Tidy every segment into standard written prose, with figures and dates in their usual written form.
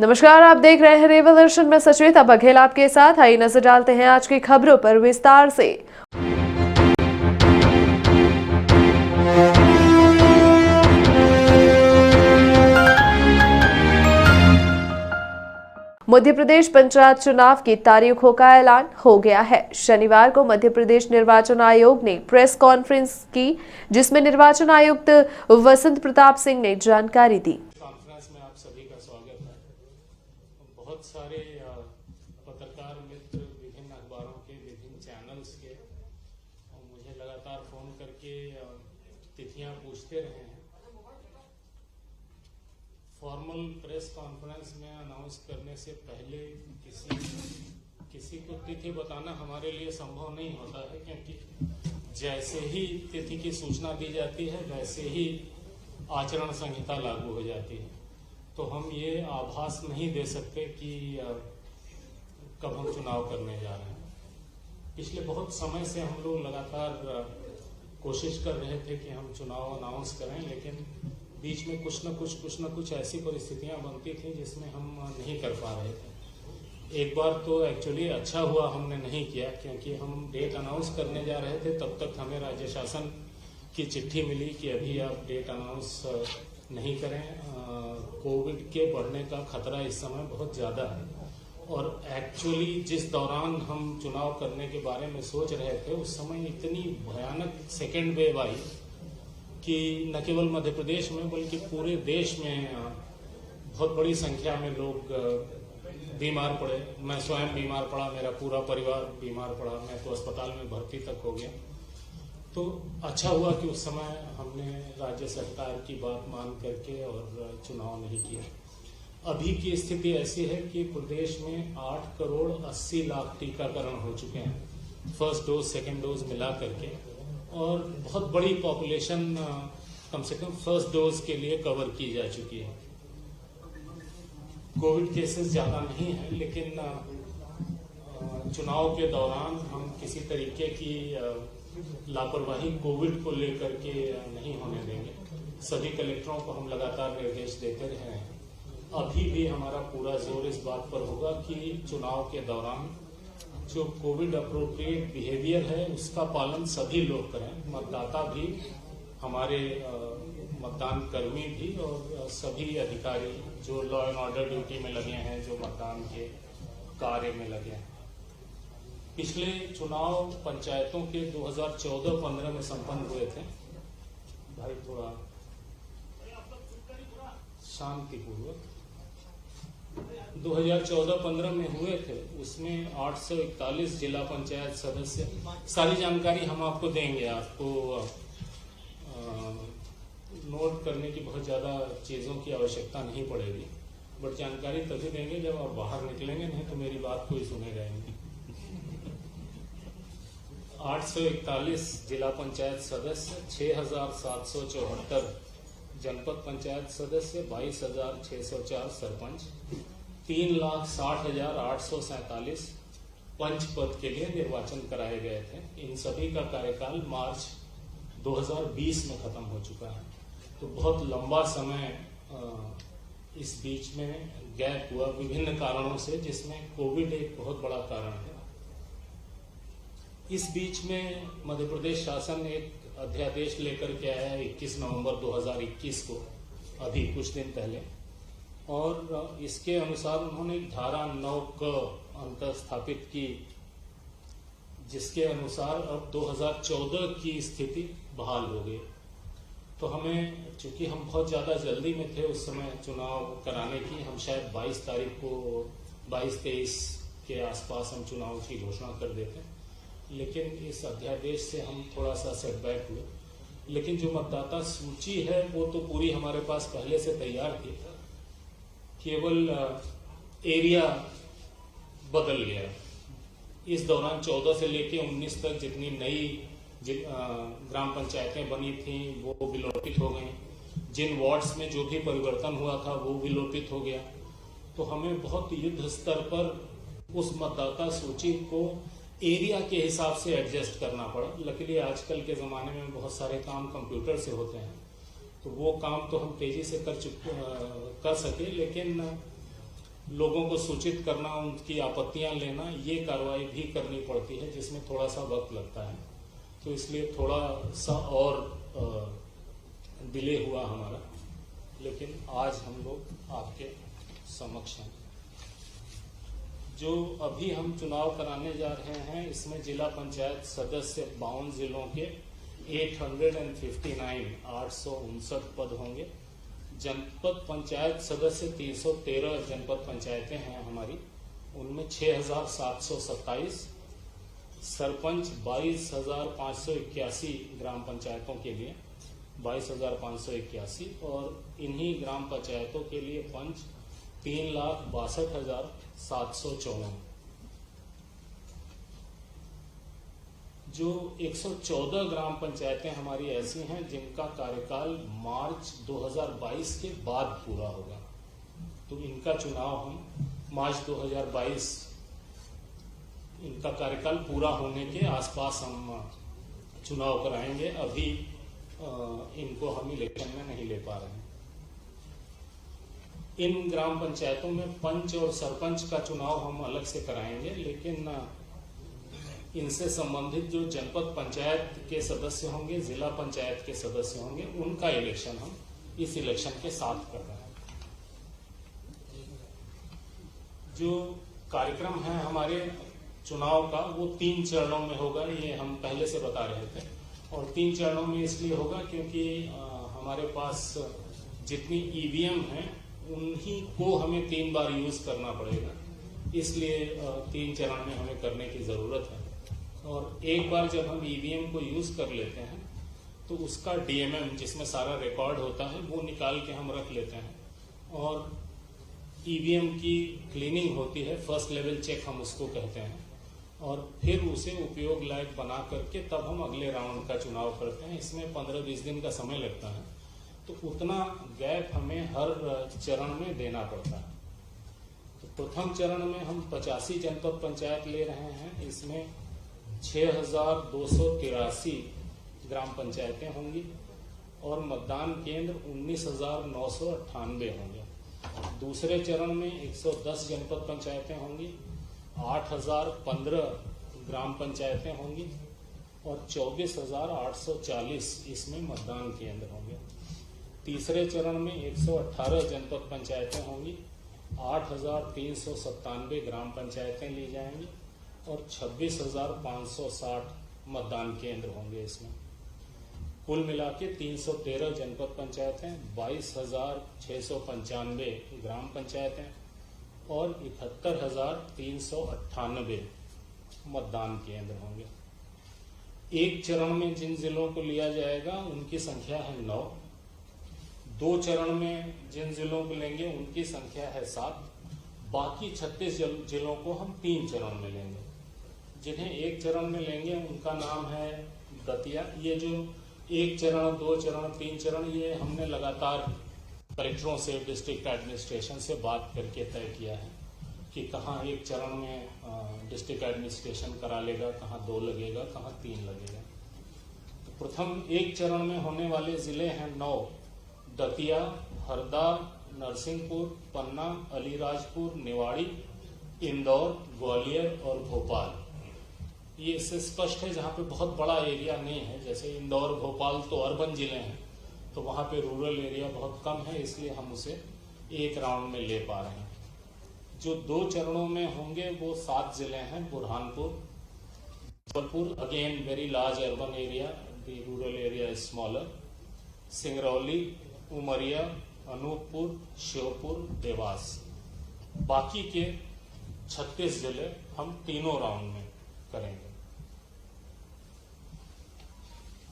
नमस्कार, आप देख रहे हैं रेवोल्यूशन में सचेता बघेल आपके साथ। आइए नजर डालते हैं आज की खबरों पर विस्तार से। मध्य प्रदेश पंचायत चुनाव की तारीखों का ऐलान हो गया है। शनिवार को मध्य प्रदेश निर्वाचन आयोग ने प्रेस कॉन्फ्रेंस की, जिसमें निर्वाचन आयुक्त वसंत प्रताप सिंह ने जानकारी दी। कॉन्फ्रेंस में आप सभी का स्वागत है। बहुत सारे पत्रकार मित्र विभिन्न अखबारों के, विभिन्न चैनल्स के मुझे लगातार फोन करके तिथियां पूछते रहे हैं। फॉर्मल प्रेस कॉन्फ्रेंस में अनाउंस करने से पहले किसी को तिथि बताना हमारे लिए संभव नहीं होता है, क्योंकि जैसे ही तिथि की सूचना दी जाती है वैसे ही आचरण संहिता लागू हो जाती है। तो हम ये आभास नहीं दे सकते कि कब हम चुनाव करने जा रहे हैं। पिछले बहुत समय से हम लोग लगातार कोशिश कर रहे थे कि हम चुनाव अनाउंस करें, लेकिन बीच में कुछ न कुछ ऐसी परिस्थितियां बनती थी जिसमें हम नहीं कर पा रहे थे। एक बार तो एक्चुअली अच्छा हुआ हमने नहीं किया, क्योंकि हम डेट अनाउंस करने जा रहे थे, तब तक हमें राज्य शासन की चिट्ठी मिली कि अभी आप डेट अनाउंस नहीं करें, कोविड के बढ़ने का खतरा इस समय बहुत ज़्यादा है। और एक्चुअली जिस दौरान हम चुनाव करने के बारे में सोच रहे थे, उस समय इतनी भयानक सेकेंड वेव आई कि न केवल मध्य प्रदेश में बल्कि पूरे देश में बहुत बड़ी संख्या में लोग बीमार पड़े। मैं स्वयं बीमार पड़ा, मेरा पूरा परिवार बीमार पड़ा, मैं तो अस्पताल में भर्ती तक हो गया। तो अच्छा हुआ कि उस समय हमने राज्य सरकार की बात मान करके और चुनाव नहीं किया। अभी की स्थिति ऐसी है कि प्रदेश में 8 करोड़ 80 लाख टीकाकरण हो चुके हैं, फर्स्ट डोज सेकेंड डोज मिला करके, और बहुत बड़ी पॉपुलेशन कम से कम फर्स्ट डोज के लिए कवर की जा चुकी है। कोविड केसेस ज़्यादा नहीं है, लेकिन चुनाव के दौरान हम किसी तरीके की लापरवाही कोविड को लेकर के नहीं होने देंगे। सभी कलेक्टरों को हम लगातार निर्देश देते रहे हैं। अभी भी हमारा पूरा जोर इस बात पर होगा कि चुनाव के दौरान जो कोविड अप्रोप्रिएट बिहेवियर है उसका पालन सभी लोग करें, मतदाता भी, हमारे मतदान कर्मी भी, और सभी अधिकारी जो लॉ एंड ऑर्डर ड्यूटी में लगे हैं, जो मतदान के कार्य में लगे हैं। पिछले चुनाव पंचायतों के 2014-15 में संपन्न हुए थे। भाई थोड़ा शांतिपूर्वक 2014-15 में हुए थे। उसमें 841 जिला पंचायत सदस्य, सारी जानकारी हम आपको देंगे। आपको नोट करने की बहुत ज़्यादा चीज़ों की आवश्यकता नहीं पड़ेगी, बट जानकारी तभी देंगे जब आप बाहर निकलेंगे, नहीं तो मेरी बात कोई सुनेगा नहीं। 841 जिला पंचायत सदस्य, 6774 जनपद पंचायत सदस्य, 22,604 सरपंच, 3,60,847 पंच पद के लिए निर्वाचन कराए गए थे। इन सभी का कार्यकाल मार्च 2020 में खत्म हो चुका है। तो बहुत लंबा समय इस बीच में गैप हुआ विभिन्न कारणों से, जिसमें कोविड एक बहुत बड़ा कारण है। इस बीच में मध्य प्रदेश शासन एक अध्यादेश लेकर के आया 21 नवंबर 2021 को, अभी कुछ दिन पहले, और इसके अनुसार उन्होंने धारा 9 क अंतर स्थापित की, जिसके अनुसार अब 2014 की स्थिति बहाल हो गई। तो हमें, चूंकि हम बहुत ज़्यादा जल्दी में थे उस समय चुनाव कराने की, हम शायद 22 तारीख को 22-23 के आसपास हम चुनाव की घोषणा कर देते, लेकिन इस अध्यादेश से हम थोड़ा सा सेटबैक हुए। लेकिन जो मतदाता सूची है वो तो पूरी हमारे पास पहले से तैयार थी, केवल एरिया बदल गया। इस दौरान 14 से लेके 19 तक जितनी नई ग्राम पंचायतें बनी थीं वो विलोपित हो गई। जिन वार्ड्स में जो भी परिवर्तन हुआ था वो विलोपित हो गया। तो हमें बहुत युद्ध स्तर पर उस मतदाता सूची को एरिया के हिसाब से एडजस्ट करना पड़ा। लकीली आजकल के ज़माने में बहुत सारे काम कंप्यूटर से होते हैं, तो वो काम तो हम तेज़ी से कर सके, लेकिन लोगों को सूचित करना, उनकी आपत्तियां लेना, ये कार्रवाई भी करनी पड़ती है, जिसमें थोड़ा सा वक्त लगता है। तो इसलिए थोड़ा सा और डिले हुआ हमारा, लेकिन आज हम लोग आपके समक्ष हैं। जो अभी हम चुनाव कराने जा रहे हैं, इसमें जिला पंचायत सदस्य 52 जिलों के 859 पद होंगे। जनपद पंचायत सदस्य 313 जनपद पंचायतें हैं हमारी, उनमें 6727, सरपंच 22,581 ग्राम पंचायतों के लिए 22,581, और इन्हीं ग्राम पंचायतों के लिए पंच 3,62,754। जो 114 ग्राम पंचायतें हमारी ऐसी हैं जिनका कार्यकाल मार्च 2022 के बाद पूरा होगा, तो इनका चुनाव हम मार्च 2022 इनका कार्यकाल पूरा होने के आसपास हम चुनाव कराएंगे। अभी इनको हम इलेक्शन में नहीं ले पा रहे हैं। इन ग्राम पंचायतों में पंच और सरपंच का चुनाव हम अलग से कराएंगे, लेकिन इनसे संबंधित जो जनपद पंचायत के सदस्य होंगे, जिला पंचायत के सदस्य होंगे, उनका इलेक्शन हम इस इलेक्शन के साथ कर रहे हैं। जो कार्यक्रम है हमारे चुनाव का, वो 3 चरणों में होगा, ये हम पहले से बता रहे थे। और 3 चरणों में इसलिए होगा क्योंकि हमारे पास जितनी ईवीएम हैं उन्हीं को हमें 3 बार यूज करना पड़ेगा, इसलिए 3 चरण में हमें करने की जरूरत है। और एक बार जब हम ईवीएम को यूज कर लेते हैं तो उसका डीएमएम, जिसमें सारा रिकॉर्ड होता है, वो निकाल के हम रख लेते हैं, और ईवीएम की क्लीनिंग होती है, फर्स्ट लेवल चेक हम उसको कहते हैं, और फिर उसे उपयोग लायक बना करके तब हम अगले राउंड का चुनाव करते हैं। इसमें 15-20 दिन का समय लगता है, तो उतना गैप हमें हर चरण में देना पड़ता है। तो प्रथम चरण में हम 85 जनपद पंचायत ले रहे हैं, इसमें 6,283 ग्राम पंचायतें होंगी और मतदान केंद्र 19,998 होंगे। दूसरे चरण में 110 जनपद पंचायतें होंगी, 8,015 ग्राम पंचायतें होंगी और 24,840 इसमें मतदान केंद्र होंगे। तीसरे चरण में 118 जनपद पंचायतें होंगी, 8,397 ग्राम पंचायतें ली जाएंगी और 26,560 मतदान केंद्र होंगे। इसमें कुल मिला के 313 जनपद पंचायतें, 22,695 ग्राम पंचायतें और 71,398 मतदान केंद्र होंगे। एक चरण में जिन जिलों को लिया जाएगा उनकी संख्या है 9, 2 चरण में जिन जिलों को लेंगे उनकी संख्या है 7, बाकी 36 जिलों को हम 3 चरण में लेंगे। जिन्हें एक चरण में लेंगे उनका नाम है दतिया। ये जो 1 चरण, 2 चरण, 3 चरण, ये हमने लगातार कलेक्टरों से, डिस्ट्रिक्ट एडमिनिस्ट्रेशन से बात करके तय किया है कि कहाँ एक चरण में डिस्ट्रिक्ट एडमिनिस्ट्रेशन करा लेगा, कहाँ 2 लगेगा, कहाँ 3 लगेगा। तो प्रथम 1 चरण में होने वाले जिले हैं 9, दतिया, हरदा, नरसिंहपुर, पन्ना, अलीराजपुर, निवाड़ी, इंदौर, ग्वालियर और भोपाल। ये इससे स्पष्ट है जहाँ पे बहुत बड़ा एरिया नहीं है, जैसे इंदौर, भोपाल तो अर्बन जिले हैं, तो वहाँ पे रूरल एरिया बहुत कम है, इसलिए हम उसे एक राउंड में ले पा रहे हैं। जो 2 चरणों में होंगे वो 7 जिले हैं, Burhanpur, Jabalpur, again very large urban area, the rural area is smaller, Singrauli, Umaria, Anuppur, Sheopur, Dewas. बाकी के 36 जिले हम तीनों राउंड में करेंगे।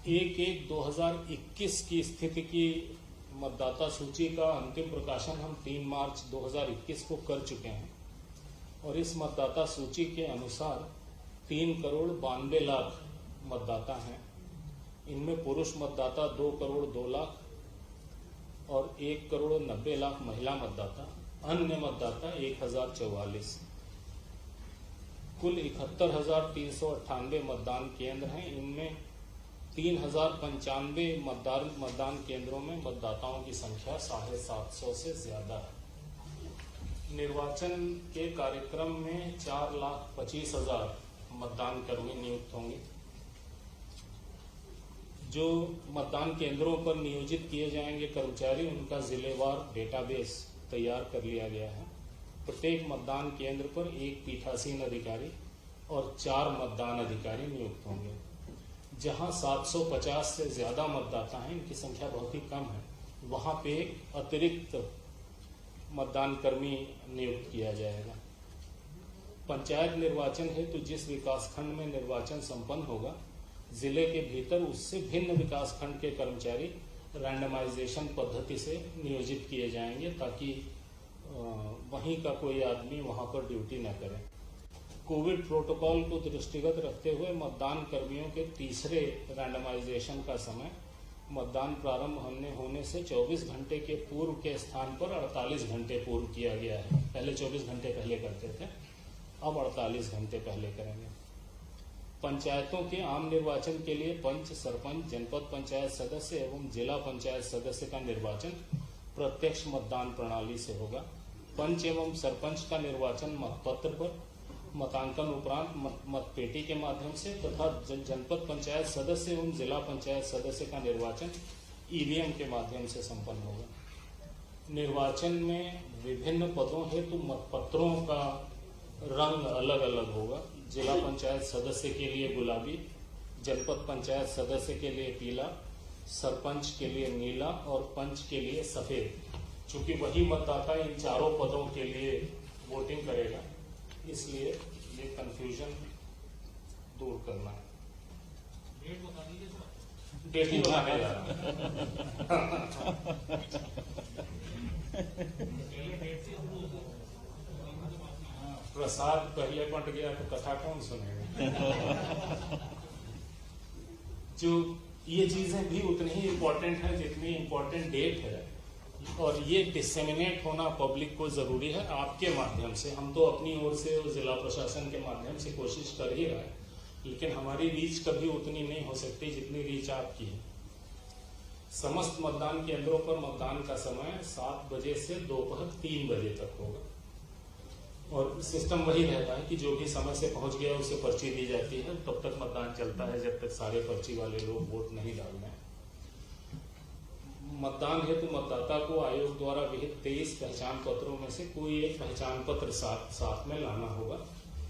1/1/2021 की स्थिति की मतदाता सूची का अंतिम प्रकाशन हम 3 मार्च 2021 को कर चुके हैं और इस मतदाता सूची के अनुसार 3,92,00,000 मतदाता हैं। इनमें पुरुष मतदाता 2,02,00,000 और 1,90,00,000 महिला मतदाता, अन्य मतदाता 1,044। कुल 71,398 मतदान केंद्र हैं। इनमें 3,095 मतदान केंद्रों में मतदाताओं की संख्या 750 से ज्यादा है। निर्वाचन के कार्यक्रम में 4,25,000 मतदान कर्मी नियुक्त होंगे। जो मतदान केंद्रों पर नियोजित किए जाएंगे कर्मचारी, उनका जिलेवार डेटाबेस तैयार कर लिया गया है। प्रत्येक मतदान केंद्र पर एक पीठासीन अधिकारी और 4 मतदान अधिकारी नियुक्त होंगे। जहां 750 से ज्यादा मतदाता हैं, इनकी संख्या बहुत ही कम है, वहां पे अतिरिक्त मतदान कर्मी नियुक्त किया जाएगा। पंचायत निर्वाचन हेतु जिस विकासखंड में निर्वाचन संपन्न होगा, जिले के भीतर उससे भिन्न विकासखंड के कर्मचारी रैंडमाइजेशन पद्धति से नियोजित किए जाएंगे, ताकि वहीं का कोई आदमी वहां पर ड्यूटी न करे। कोविड प्रोटोकॉल को दृष्टिगत रखते हुए मतदान कर्मियों के तीसरे रैंडमाइजेशन का समय मतदान प्रारंभ होने से 24 घंटे के पूर्व के स्थान पर 48 घंटे पूर्व किया गया है। पहले 24 घंटे पहले करते थे, अब 48 घंटे पहले करेंगे। पंचायतों के आम निर्वाचन के लिए पंच, सरपंच, जनपद पंचायत सदस्य एवं जिला पंचायत सदस्य का निर्वाचन प्रत्यक्ष मतदान प्रणाली से होगा। पंच एवं सरपंच का निर्वाचन मतपत्र पर मतांकन उपरांत मतपेटी के माध्यम से तथा जनपद पंचायत सदस्य एवं जिला पंचायत सदस्य का निर्वाचन ईवीएम के माध्यम से संपन्न होगा। निर्वाचन में विभिन्न पदों हेतु मतपत्रों का रंग अलग अलग होगा। जिला पंचायत सदस्य के लिए गुलाबी, जनपद पंचायत सदस्य के लिए पीला, सरपंच के लिए नीला और पंच के लिए सफेद। चूंकि वही मतदाता इन चारों पदों के लिए वोटिंग करेगा, इसलिए ये कंफ्यूजन दूर करना है। डेट ही बताने जा रहा प्रसाद पहले बंट गया तो कथा कौन सुनेगा। जो ये चीजें भी उतनी ही इम्पोर्टेंट है जितनी इम्पोर्टेंट डेट है, और ये डिसेमिनेट होना पब्लिक को जरूरी है आपके माध्यम से। हम तो अपनी ओर से और जिला प्रशासन के माध्यम से कोशिश कर ही रहे हैं, लेकिन हमारी रीच कभी उतनी नहीं हो सकती जितनी रीच आपकी है। समस्त मतदान केंद्रों पर मतदान का समय 7 बजे से दोपहर 3 बजे तक होगा, और सिस्टम वही रहता है कि जो भी समय से पहुंच गया उसे पर्ची दी जाती है। तब तक मतदान चलता है जब तक सारे पर्ची वाले लोग वोट नहीं डालते हैं। मतदान हेतु मतदाता को आयोग द्वारा विहित 23 पहचान पत्रों में से कोई एक पहचान पत्र साथ में लाना होगा।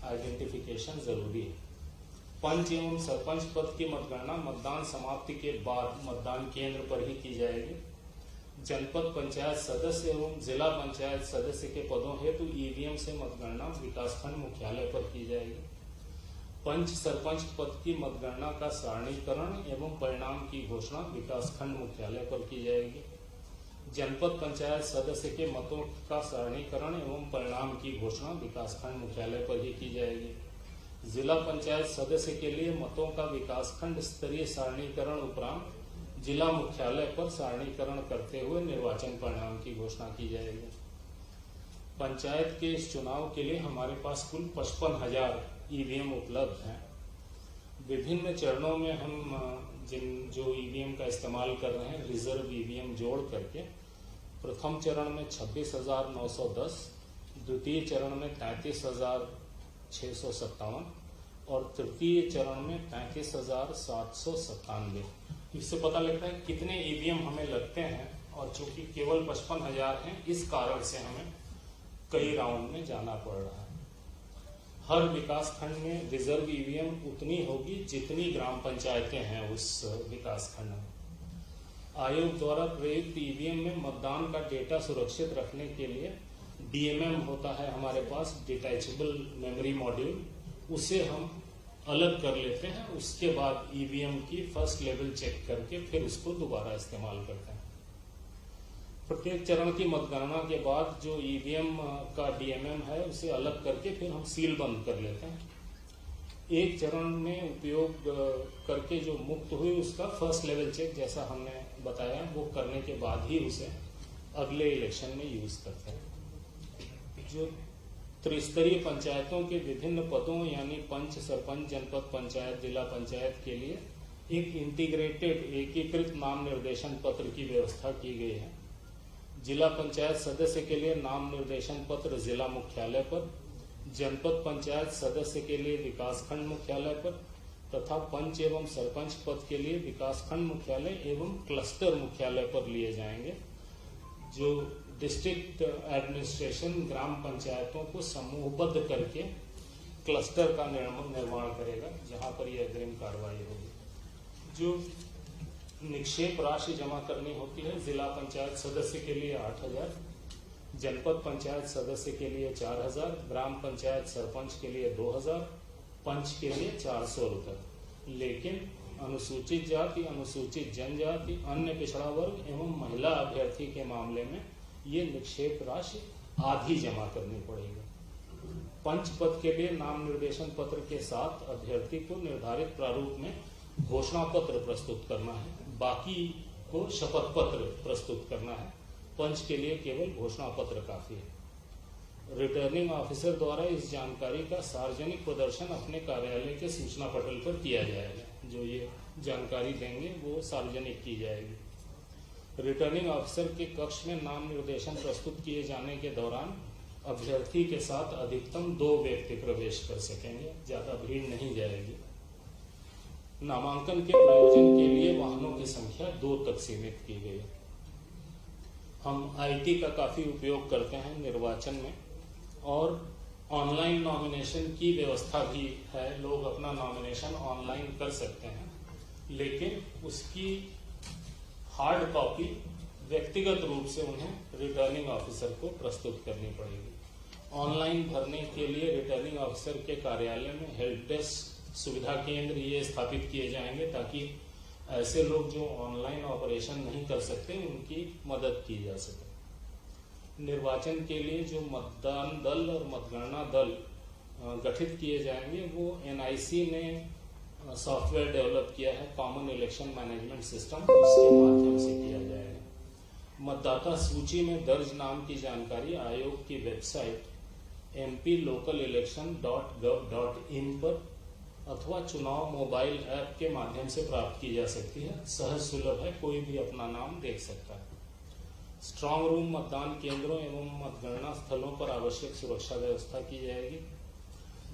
आइडेंटिफिकेशन जरूरी है। पंच एवं सरपंच पद की मतगणना मतदान समाप्ति के बाद मतदान केंद्र पर ही की जाएगी। जनपद पंचायत सदस्य एवं जिला पंचायत सदस्य के पदों हेतु ईवीएम से मतगणना विकासखंड मुख्यालय पर की जाएगी। पंच सरपंच पद की मतगणना का सारणीकरण एवं परिणाम की घोषणा विकासखंड मुख्यालय पर की जाएगी। जनपद पंचायत सदस्य के मतों का सारणीकरण एवं परिणाम की घोषणा विकासखंड मुख्यालय पर ही की जाएगी। जिला पंचायत सदस्य के लिए मतों का विकासखंड स्तरीय सारणीकरण उपरांत जिला मुख्यालय पर सारणीकरण करते हुए निर्वाचन परिणाम की घोषणा की जाएगी। पंचायत के इस चुनाव के लिए हमारे पास कुल 55,000 ईवीएम उपलब्ध हैं। विभिन्न चरणों में हम जो ईवीएम का इस्तेमाल कर रहे हैं, रिजर्व ईवीएम जोड़ करके प्रथम चरण में 26,910, द्वितीय चरण में 33,657 और तृतीय चरण में 35,797। इससे पता लगता है कितने ईवीएम हमें लगते हैं, और चूंकि केवल 55,000 हैं, इस कारण से हमें कई राउंड में जाना पड़ रहा है। हर विकास खंड में रिजर्व ईवीएम उतनी होगी जितनी ग्राम पंचायतें हैं उस विकास खंड में। आयोग द्वारा प्रयुक्त ईवीएम में मतदान का डेटा सुरक्षित रखने के लिए डीएमएम होता है हमारे पास, डिटैचेबल मेमोरी मॉड्यूल, उसे हम अलग कर लेते हैं। उसके बाद ईवीएम की फर्स्ट लेवल चेक करके फिर उसको दोबारा इस्तेमाल करते हैं। प्रत्येक चरण की मतगणना के बाद जो ईवीएम का डीएमएम है उसे अलग करके फिर हम सील बंद कर लेते हैं। एक चरण में उपयोग करके जो मुक्त हुई उसका फर्स्ट लेवल चेक, जैसा हमने बताया, वो करने के बाद ही उसे अगले इलेक्शन में यूज करते हैं। जो त्रिस्तरीय पंचायतों के विभिन्न पदों यानी पंच, सरपंच, जनपद पंचायत, जिला पंचायत के लिए एक इंटीग्रेटेड एकीकृत नाम निर्देशन पत्र की व्यवस्था की गई है। जिला पंचायत सदस्य के लिए नाम निर्देशन पत्र जिला मुख्यालय पर, जनपद पंचायत सदस्य के लिए विकासखंड मुख्यालय पर तथा पंच एवं सरपंच पद के लिए विकासखंड मुख्यालय एवं क्लस्टर मुख्यालय पर लिए जाएंगे। जो डिस्ट्रिक्ट एडमिनिस्ट्रेशन ग्राम पंचायतों को समूहबद्ध करके क्लस्टर का निर्माण करेगा, जहां पर यह अग्रिम कार्रवाई होगी। जो निक्षेप राशि जमा करनी होती है, जिला पंचायत सदस्य के लिए 8,000, जनपद पंचायत सदस्य के लिए 4,000, ग्राम पंचायत सरपंच के लिए 2,000, पंच के लिए 400 रुपये। लेकिन अनुसूचित जाति, अनुसूचित जनजाति, अन्य पिछड़ा वर्ग एवं महिला अभ्यर्थी के मामले में ये निक्षेप राशि आधी जमा करनी पड़ेगी। पंच पद के लिए नाम निर्देशन पत्र के साथ अभ्यर्थी को निर्धारित प्रारूप में घोषणा पत्र प्रस्तुत करना है, बाकी को शपथ पत्र प्रस्तुत करना है। पंच के लिए केवल घोषणा पत्र काफी है। रिटर्निंग ऑफिसर द्वारा इस जानकारी का सार्वजनिक प्रदर्शन अपने कार्यालय के सूचना पटल पर किया जाएगा। जो ये जानकारी देंगे वो सार्वजनिक की जाएगी। रिटर्निंग ऑफिसर के कक्ष में नाम निर्देशन प्रस्तुत किए जाने के दौरान अभ्यर्थी के साथ अधिकतम 2 व्यक्ति प्रवेश कर सकेंगे, ज्यादा भीड़ नहीं जाएगी। नामांकन के प्रयोजन के लिए वाहनों की संख्या 2 तक सीमित की गई। हम आईटी का काफी उपयोग करते हैं निर्वाचन में और ऑनलाइन नॉमिनेशन की व्यवस्था भी है। लोग अपना नॉमिनेशन ऑनलाइन कर सकते हैं, लेकिन उसकी हार्ड कॉपी व्यक्तिगत रूप से उन्हें रिटर्निंग ऑफिसर को प्रस्तुत करनी पड़ेगी। ऑनलाइन भरने के लिए रिटर्निंग ऑफिसर के कार्यालय में हेल्प डेस्क सुविधा केंद्र ये स्थापित किए जाएंगे, ताकि ऐसे लोग जो ऑनलाइन ऑपरेशन नहीं कर सकते उनकी मदद की जा सके। निर्वाचन के लिए जो मतदान दल और मतगणना दल गठित किए जाएंगे वो एनआईसी ने सॉफ्टवेयर डेवलप किया है, कॉमन इलेक्शन मैनेजमेंट सिस्टम, उसके माध्यम से किया जाएगा। मतदाता सूची में दर्ज नाम की जानकारी आयोग की वेबसाइट mplocalelection.gov.in पर अथवा चुनाव मोबाइल ऐप के माध्यम से प्राप्त की जा सकती है। सहज सुलभ है, कोई भी अपना नाम देख सकता है। स्ट्रांग रूम मतदान केंद्रों एवं मतगणना स्थलों पर आवश्यक सुरक्षा व्यवस्था की जाएगी।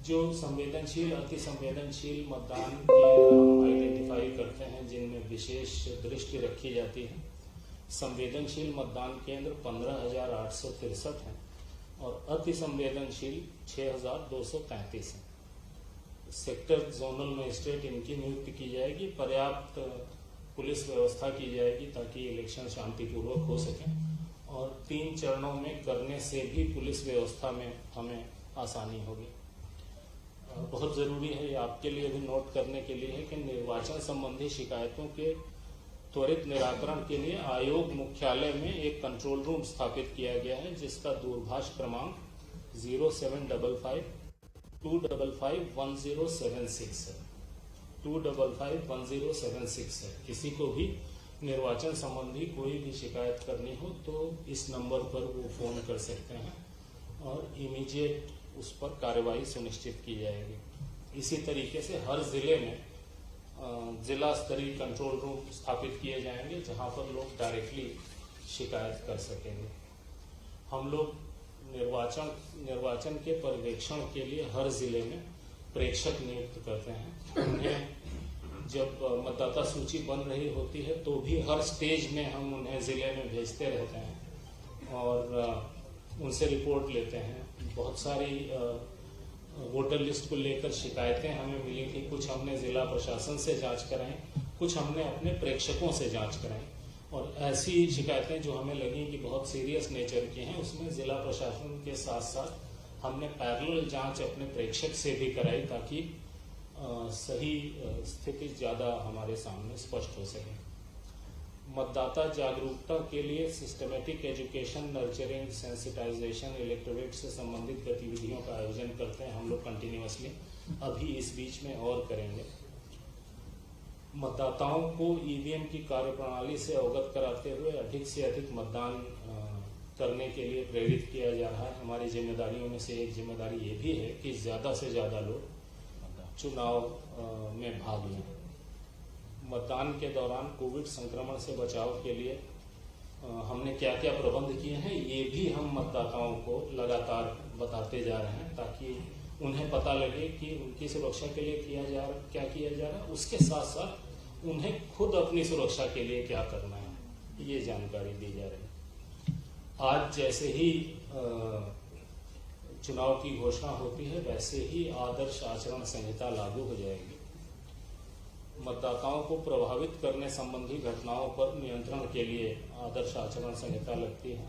जो संवेदनशील, अति संवेदनशील मतदान केंद्र हम आइडेंटिफाई करते हैं, जिनमें विशेष दृष्टि रखी जाती है। संवेदनशील मतदान केंद्र 15,863 हैं और अति संवेदनशील 6,233 हैं। सेक्टर जोनल मजिस्ट्रेट इनकी नियुक्ति की जाएगी। पर्याप्त पुलिस व्यवस्था की जाएगी ताकि इलेक्शन शांतिपूर्वक हो सके, और 3 चरणों में करने से भी पुलिस व्यवस्था में हमें आसानी होगी। बहुत जरूरी है, ये आपके लिए भी नोट करने के लिए है कि निर्वाचन संबंधी शिकायतों के त्वरित निराकरण के लिए आयोग मुख्यालय में एक कंट्रोल रूम स्थापित किया गया है, जिसका दूरभाष क्रमांक 0755-255-1076 है। 255-1076 है। किसी को भी निर्वाचन संबंधी कोई भी शिकायत करनी हो तो इस नंबर पर वो फोन कर सकते हैं और इमीडिएट उस पर कार्रवाई सुनिश्चित की जाएगी। इसी तरीके से हर जिले में जिला स्तरीय कंट्रोल रूम स्थापित किए जाएंगे, जहां पर लोग डायरेक्टली शिकायत कर सकेंगे। हम लोग निर्वाचन के पर्यवेक्षण के लिए हर जिले में प्रेक्षक नियुक्त करते हैं। उन्हें जब मतदाता सूची बन रही होती है तो भी हर स्टेज में हम उन्हें जिले में भेजते रहते हैं और उनसे रिपोर्ट लेते हैं। बहुत सारी वोटर लिस्ट को लेकर शिकायतें हमें मिली थी, कुछ हमने जिला प्रशासन से जांच कराई, कुछ हमने अपने प्रेक्षकों से जांच कराई, और ऐसी शिकायतें जो हमें लगी कि बहुत सीरियस नेचर की हैं, उसमें जिला प्रशासन के साथ साथ हमने पैरेलल जांच अपने प्रेक्षक से भी कराई, ताकि सही स्थिति ज़्यादा हमारे सामने स्पष्ट हो सके। मतदाता जागरूकता के लिए systematic education, nurturing, sensitisation, electorate से संबंधित गतिविधियों का आयोजन करते हैं हम लोग कंटिन्यूअसली। अभी इस बीच में और करेंगे। मतदाताओं को ईवीएम की कार्यप्रणाली से अवगत कराते हुए अधिक से अधिक मतदान करने के लिए प्रेरित किया जा रहा है। हमारी जिम्मेदारियों में से एक जिम्मेदारी ये भी है कि ज़्यादा से ज़्यादा लोग चुनाव में भाग लें। मतदान के दौरान कोविड संक्रमण से बचाव के लिए हमने क्या क्या प्रबंध किए हैं ये भी हम मतदाताओं को लगातार बताते जा रहे हैं, ताकि उन्हें पता लगे कि उनकी सुरक्षा के लिए क्या किया जा रहा है। उसके साथ साथ उन्हें खुद अपनी सुरक्षा के लिए क्या करना है ये जानकारी दी जा रही है। आज जैसे ही चुनाव की घोषणा होती है वैसे ही आदर्श आचरण संहिता लागू हो जाएगी। मतदाताओं को प्रभावित करने संबंधी घटनाओं पर नियंत्रण के लिए आदर्श आचरण संहिता लगती है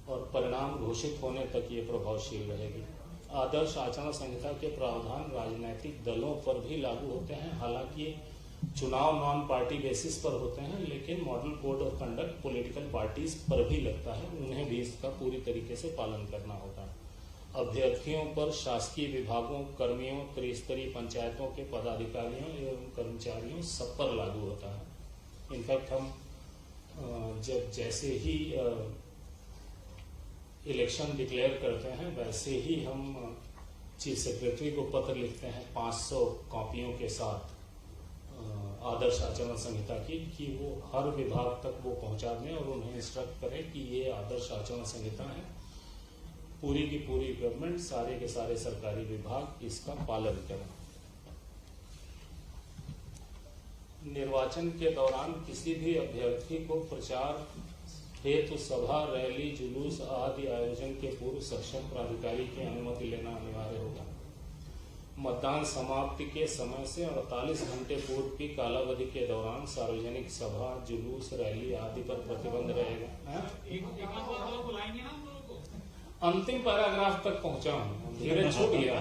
और परिणाम घोषित होने तक ये प्रभावशील रहेगी। आदर्श आचरण संहिता के प्रावधान राजनीतिक दलों पर भी लागू होते हैं। हालांकि चुनाव नॉन पार्टी बेसिस पर होते हैं, लेकिन model code of conduct political parties पर भी लगता है, उन्हें भी इसका पूरी तरीके से पालन करना होता है। अभ्यर्थियों पर शासकीय विभागों, कर्मियों, त्रिस्तरीय पंचायतों के पदाधिकारियों एवं कर्मचारियों सब पर लागू होता है। इनफैक्ट हम जब जैसे ही इलेक्शन डिक्लेयर करते हैं वैसे ही हम चीफ सेक्रेटरी को पत्र लिखते हैं 500 कॉपियों के साथ आदर्श आचरण संहिता की, कि वो हर विभाग तक वो पहुंचा दें और उन्हें इंस्ट्रक्ट करें कि ये आदर्श आचरण संहिता है। पूरी की पूरी गवर्नमेंट, सारे के सारे सरकारी विभाग इसका पालन करें। निर्वाचन के दौरान किसी भी अभ्यर्थी को प्रचार हेतु सभा, रैली, जुलूस आदि आयोजन के पूर्व सक्षम प्राधिकारी की अनुमति लेना अनिवार्य होगा। मतदान समाप्ति के समय से 48 घंटे पूर्व की कालावधि के दौरान सार्वजनिक सभा, जुलूस, रैली आदि पर प्रतिबंध रहेगा। अंतिम पैराग्राफ तक पहुंचा हूं, धीरे छूट गया।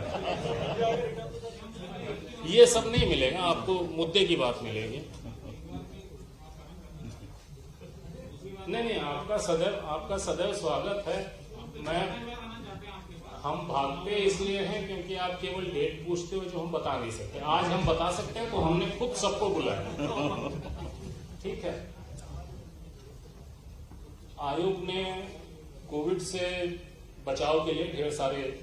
ये सब नहीं मिलेगा आपको, मुद्दे की बात मिलेगी। नहीं, आपका सदैव स्वागत है। हम भागते इसलिए हैं क्योंकि आप केवल डेट पूछते हो जो हम बता नहीं सकते। आज हम बता सकते हैं तो हमने खुद सबको बुलाया। ठीक है। आयोग ने कोविड से बचाव के लिए ढेर सारे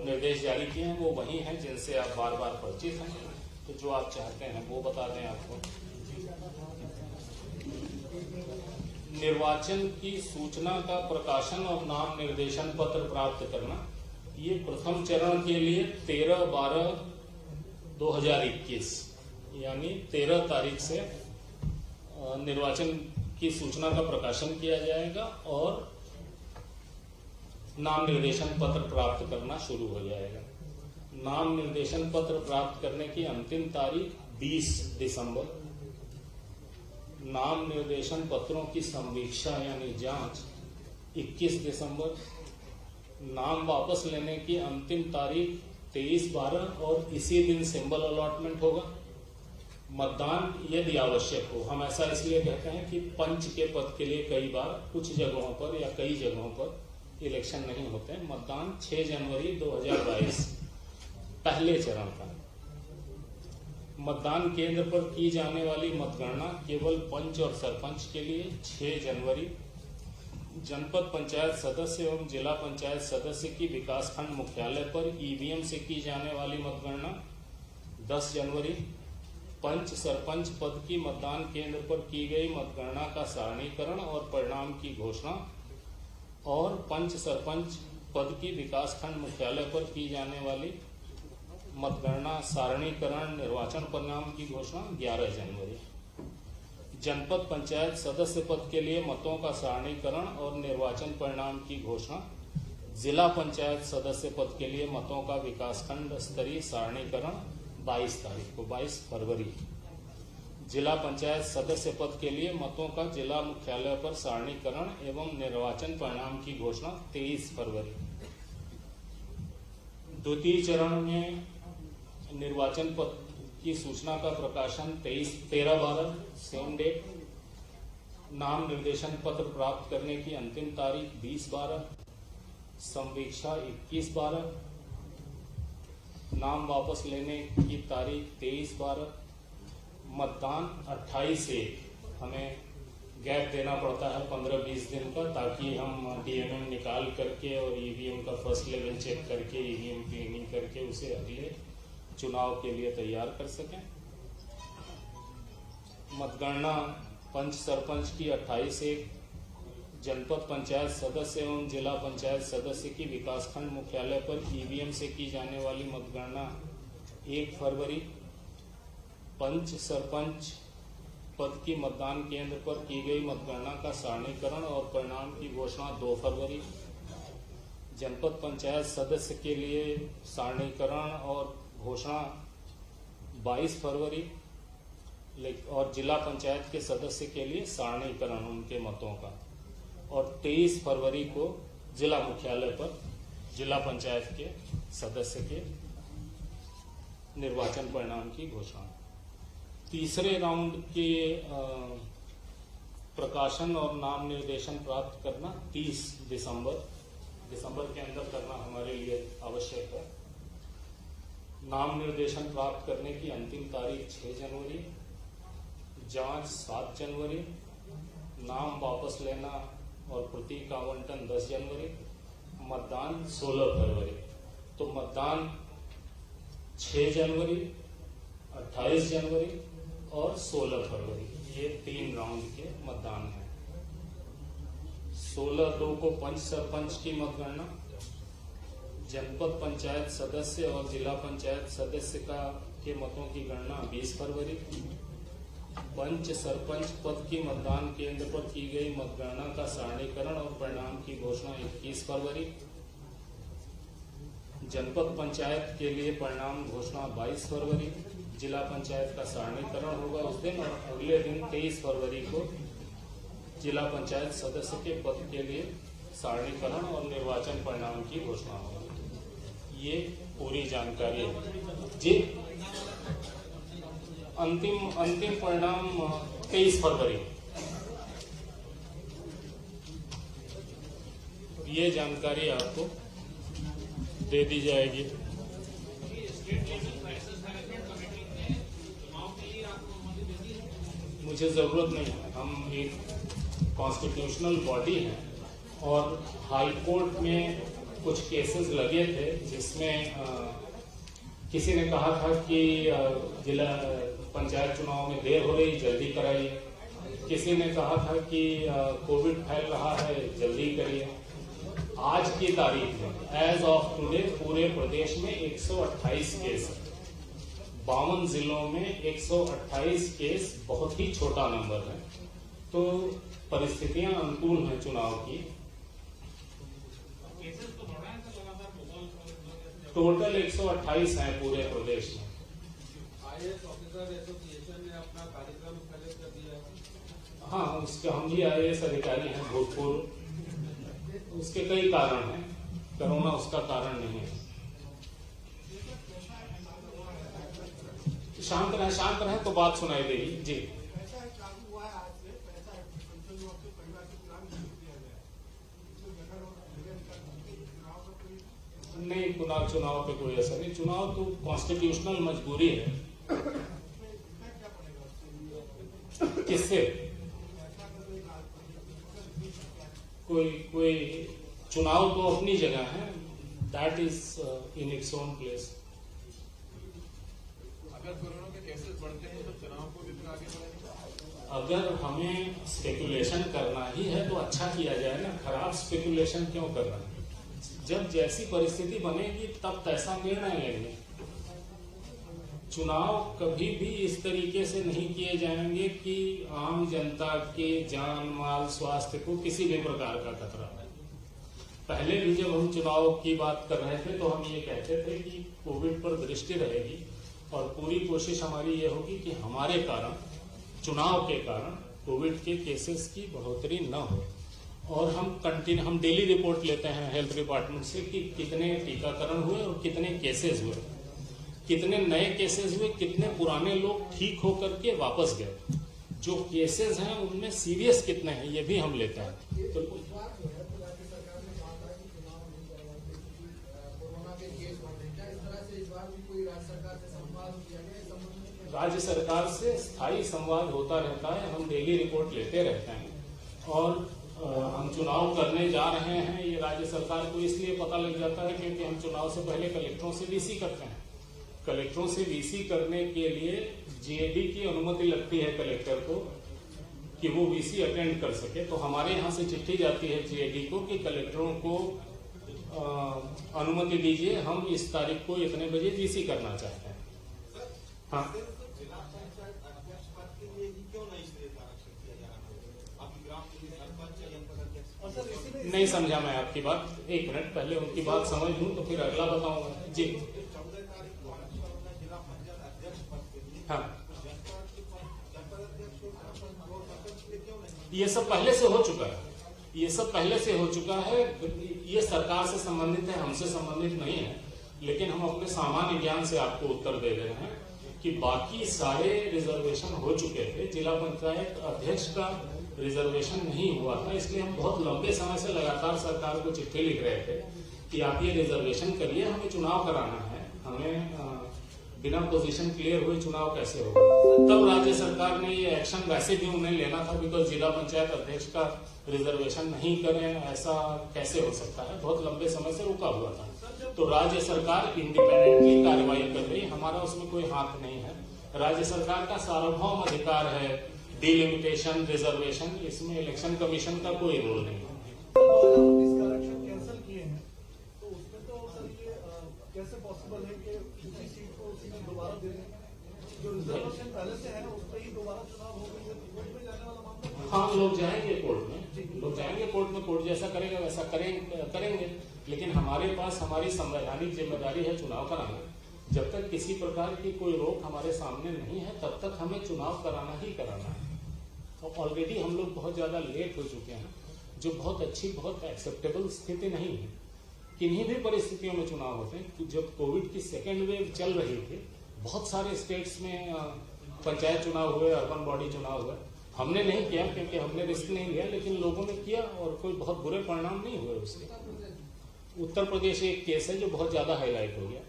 निर्देश जारी किए हैं। वो वही हैं जिनसे आप बार बार परिचित हैं, तो जो आप चाहते हैं वो बता दें आपको। निर्वाचन की सूचना का प्रकाशन और नाम निर्देशन पत्र प्राप्त करना, ये प्रथम चरण के लिए 13/12/2021 यानी 13 तारीख से निर्वाचन की सूचना का प्रकाशन किया जाएगा और नाम निर्देशन पत्र प्राप्त करना शुरू हो जाएगा। नाम निर्देशन पत्र प्राप्त करने की अंतिम तारीख 20 दिसंबर। नाम निर्देशन पत्रों की संवीक्षा यानी जांच 21 दिसंबर। नाम वापस लेने की अंतिम तारीख 23/12 और इसी दिन सिंबल अलॉटमेंट होगा। मतदान यदि आवश्यक हो, हम ऐसा इसलिए कहते हैं कि पंच के पद के लिए कई बार कुछ जगहों पर या कई जगहों पर इलेक्शन नहीं होते हैं। मतदान 6 जनवरी 2022 पहले चरण का। मतदान केंद्र पर की जाने वाली मतगणना केवल पंच और सरपंच के लिए 6 जनवरी। जनपद पंचायत सदस्य एवं जिला पंचायत सदस्य की विकासखंड मुख्यालय पर ईवीएम से की जाने वाली मतगणना 10 जनवरी। पंच सरपंच पद की मतदान केंद्र पर की गई मतगणना का सारणीकरण और परिणाम की घोषणा और पंच सरपंच पद की विकासखंड मुख्यालय पर की जाने वाली मतगणना सारणीकरण निर्वाचन परिणाम की घोषणा 11 जनवरी। जनपद पंचायत सदस्य पद के लिए मतों का सारणीकरण और निर्वाचन परिणाम की घोषणा, जिला पंचायत सदस्य पद के लिए मतों का विकासखंड स्तरीय सारणीकरण 22 तारीख को, 22 फरवरी। जिला पंचायत सदस्य पद के लिए मतों का जिला मुख्यालय पर सारणीकरण एवं निर्वाचन परिणाम की घोषणा 23 फरवरी। द्वितीय चरण में निर्वाचन पद की सूचना का प्रकाशन 13/12 सेम डेट। नाम निर्देशन पत्र प्राप्त करने की अंतिम तारीख 20/12। संवीक्षा 21/12। नाम वापस लेने की तारीख 23/12। मतदान 28/1। हमें गैप देना पड़ता है 15-20 दिन का, ताकि हम डीएमएम निकाल करके और ईवीएम का फर्स्ट लेवल चेक करके ईवीएम क्लीनिंग करके उसे अगले चुनाव के लिए तैयार कर सकें। मतगणना पंच सरपंच की 28/1 जनपद पंचायत सदस्य एवं जिला पंचायत सदस्य की विकासखंड मुख्यालय पर ईवीएम से की जाने वाली मतगणना 1 फरवरी, पंच सरपंच पद की मतदान केंद्र पर की गई मतगणना का सारणीकरण और परिणाम की घोषणा 2 फरवरी, जनपद पंचायत सदस्य के लिए सारणीकरण और घोषणा 22 फरवरी और जिला पंचायत के सदस्य के लिए सारणीकरण उनके मतों का, और 23 फरवरी को जिला मुख्यालय पर जिला पंचायत के सदस्य के निर्वाचन परिणाम की घोषणा। तीसरे राउंड के प्रकाशन और नाम निर्देशन प्राप्त करना 30 दिसंबर के अंदर करना हमारे लिए आवश्यक है। नाम निर्देशन प्राप्त करने की अंतिम तारीख 6 जनवरी, जांच 7 जनवरी, नाम वापस लेना और प्रतीक आवंटन 10 जनवरी, मतदान 16 फरवरी। तो मतदान 6 जनवरी, 28 जनवरी और 16 फरवरी, ये 3 राउंड के मतदान हैं। 16/2 को पंच सरपंच की मतगणना, जनपद पंचायत सदस्य और जिला पंचायत सदस्य के मतों की गणना 20 फरवरी, पंच सरपंच पद की मतदान केंद्र पर की गई मतगणना का सारणीकरण और परिणाम की घोषणा 21 फरवरी, जनपद पंचायत के लिए परिणाम घोषणा 22 फरवरी, जिला पंचायत का सारणीकरण होगा उस दिन, और अगले दिन 23 फरवरी को जिला पंचायत सदस्य के पद के लिए सारणीकरण और निर्वाचन परिणाम की घोषणा होगी। ये पूरी जानकारी है जी। अंतिम परिणाम 23 फरवरी, ये जानकारी आपको दे दी जाएगी। मुझे जरूरत नहीं है, हम एक कॉन्स्टिट्यूशनल बॉडी हैं और हाई कोर्ट में कुछ केसेस लगे थे जिसमें किसी ने कहा था कि जिला पंचायत चुनाव में देर हो रही, जल्दी कराइए। किसी ने कहा था कि कोविड फैल रहा है, जल्दी करिए। आज की तारीख में एज ऑफ टुडे पूरे प्रदेश में 128 केस है। 52 जिलों में 128 केस बहुत ही छोटा नंबर है, तो परिस्थितियां अनुकूल हैं चुनाव की। टोटल 128 हैं पूरे प्रदेश में। आईएएस ऑफिसर एसोसिएशन ने अपना कार्यक्रम स्थगित कर दिया है। हाँ, उसके हम भी आईएएस अधिकारी हैं भूतपूर्व। उसके कई कारण हैं, कोरोना उसका कारण नहीं है। शांत रहे तो बात सुनाई देगी जी। नहीं, चुनाव पे कोई असर नहीं। चुनाव तो कॉन्स्टिट्यूशनल मजबूरी है। किससे कोई चुनाव तो अपनी जगह है, that is in its own place. अगर कोरोना के केसेस बढ़ते हैं तो चुनाव को भी फिर आगे बढ़ेगा। अगर हमें स्पेकुलेशन करना ही है तो अच्छा किया जाए ना, खराब स्पेकुलेशन क्यों कर रहे हैं? जब जैसी परिस्थिति बनेगी तब तैसा निर्णय लेंगे। चुनाव कभी भी इस तरीके से नहीं किए जाएंगे कि आम जनता के जान माल स्वास्थ्य को किसी भी प्रकार का खतरा है। पहले भी जब हम चुनाव की बात कर रहे थे तो हम ये कहते थे कि कोविड पर दृष्टि रहेगी और पूरी कोशिश हमारी ये होगी कि हमारे कारण, चुनाव के कारण कोविड के केसेस की बढ़ोतरी न हो। और हम डेली रिपोर्ट लेते हैं हेल्थ डिपार्टमेंट से कि कितने टीकाकरण हुए और कितने केसेस हुए, कितने नए केसेस हुए, कितने पुराने लोग ठीक होकर के वापस गए, जो केसेस हैं उनमें सीरियस कितने हैं, ये भी हम लेते हैं। तो राज्य सरकार से स्थायी संवाद होता रहता है, हम डेली रिपोर्ट लेते रहते हैं। और हम चुनाव करने जा रहे हैं ये राज्य सरकार को इसलिए पता लग जाता है क्योंकि हम चुनाव से पहले कलेक्टरों से वीसी करते हैं। कलेक्टरों से वीसी करने के लिए जीएडी की अनुमति लगती है कलेक्टर को, कि वो वीसी अटेंड कर सके, तो हमारे यहाँ से चिट्ठी जाती है जीएडी को कि कलेक्टरों को अनुमति दीजिए, हम इस तारीख को इतने बजे वीसी करना चाहते हैं। हाँ, नहीं समझा मैं आपकी बात, एक मिनट पहले उनकी बात समझ लूं तो फिर अगला बताऊंगा जी। हाँ, ये सब पहले से हो चुका है, ये सब पहले से हो चुका है। ये सरकार से संबंधित है, हमसे संबंधित नहीं है, लेकिन हम अपने सामान्य ज्ञान से आपको उत्तर दे रहे हैं कि बाकी सारे रिजर्वेशन हो चुके थे, जिला पंचायत अध्यक्ष का रिजर्वेशन नहीं हुआ था। इसलिए हम बहुत लंबे समय से लगातार सरकार को चिट्ठी लिख रहे थे कि आप ये रिजर्वेशन करिए, हमें चुनाव कराना है, हमें बिना पोजीशन क्लियर हुए चुनाव कैसे होगा। तब राज्य सरकार ने ये एक्शन वैसे भी उन्हें लेना था, बिकॉज जिला पंचायत अध्यक्ष का रिजर्वेशन नहीं करें ऐसा कैसे हो सकता है, बहुत लंबे समय से रुका हुआ था। तो राज्य सरकार इंडिपेंडेंटली कार्रवाई कर रही, हमारा उसमें कोई हाथ नहीं है। राज्य सरकार का सार्वभौम अधिकार है डिलिमिटेशन, रिजर्वेशन, इसमें इलेक्शन कमीशन का कोई रोल नहीं है। कैंसिल किए हैं तो उसमें तो सर ये कैसे पॉसिबल है कि किसी सीट को उसी में दोबारा दे दें? जो रिजर्वेशन पहले से है उस पर ही दोबारा चुनाव हो गई है, कोर्ट में जाने वाला मामला। हाँ, लोग जाएंगे कोर्ट में, लोग जाएंगे कोर्ट में, कोर्ट जैसा करेगा वैसा करेंगे, लेकिन हमारे पास हमारी संवैधानिक जिम्मेदारी है चुनाव कराना। जब तक किसी प्रकार की कोई रोक हमारे सामने नहीं है तब तक हमें चुनाव कराना ही कराना है। तो ऑलरेडी हम लोग बहुत ज्यादा लेट हो चुके हैं, जो बहुत अच्छी, बहुत एक्सेप्टेबल स्थिति नहीं है। किन्हीं भी परिस्थितियों में चुनाव होते हैं। जब कोविड की सेकेंड वेव चल रही थी, बहुत सारे स्टेट्स में पंचायत चुनाव हुए, अर्बन बॉडी चुनाव हुए। हमने नहीं किया क्योंकि हमने रिस्क नहीं लिया, लेकिन लोगों ने किया और कोई बहुत बुरे परिणाम नहीं हुए उसके। उत्तर प्रदेश एक केस है जो बहुत ज्यादा हाईलाइट हो गया।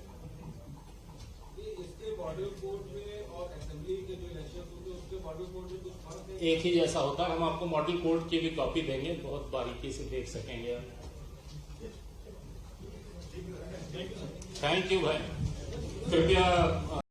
इसके मॉडल कोर्ट में और असेंबली के जो इलेक्शन होते हैं उसके मॉडल कोर्ट में कुछ फर्क है? एक ही जैसा होता है। हम आपको मॉडल कोड की भी कॉपी देंगे, बहुत बारीकी से देख सकेंगे आप। थैंक यू भाई, कृपया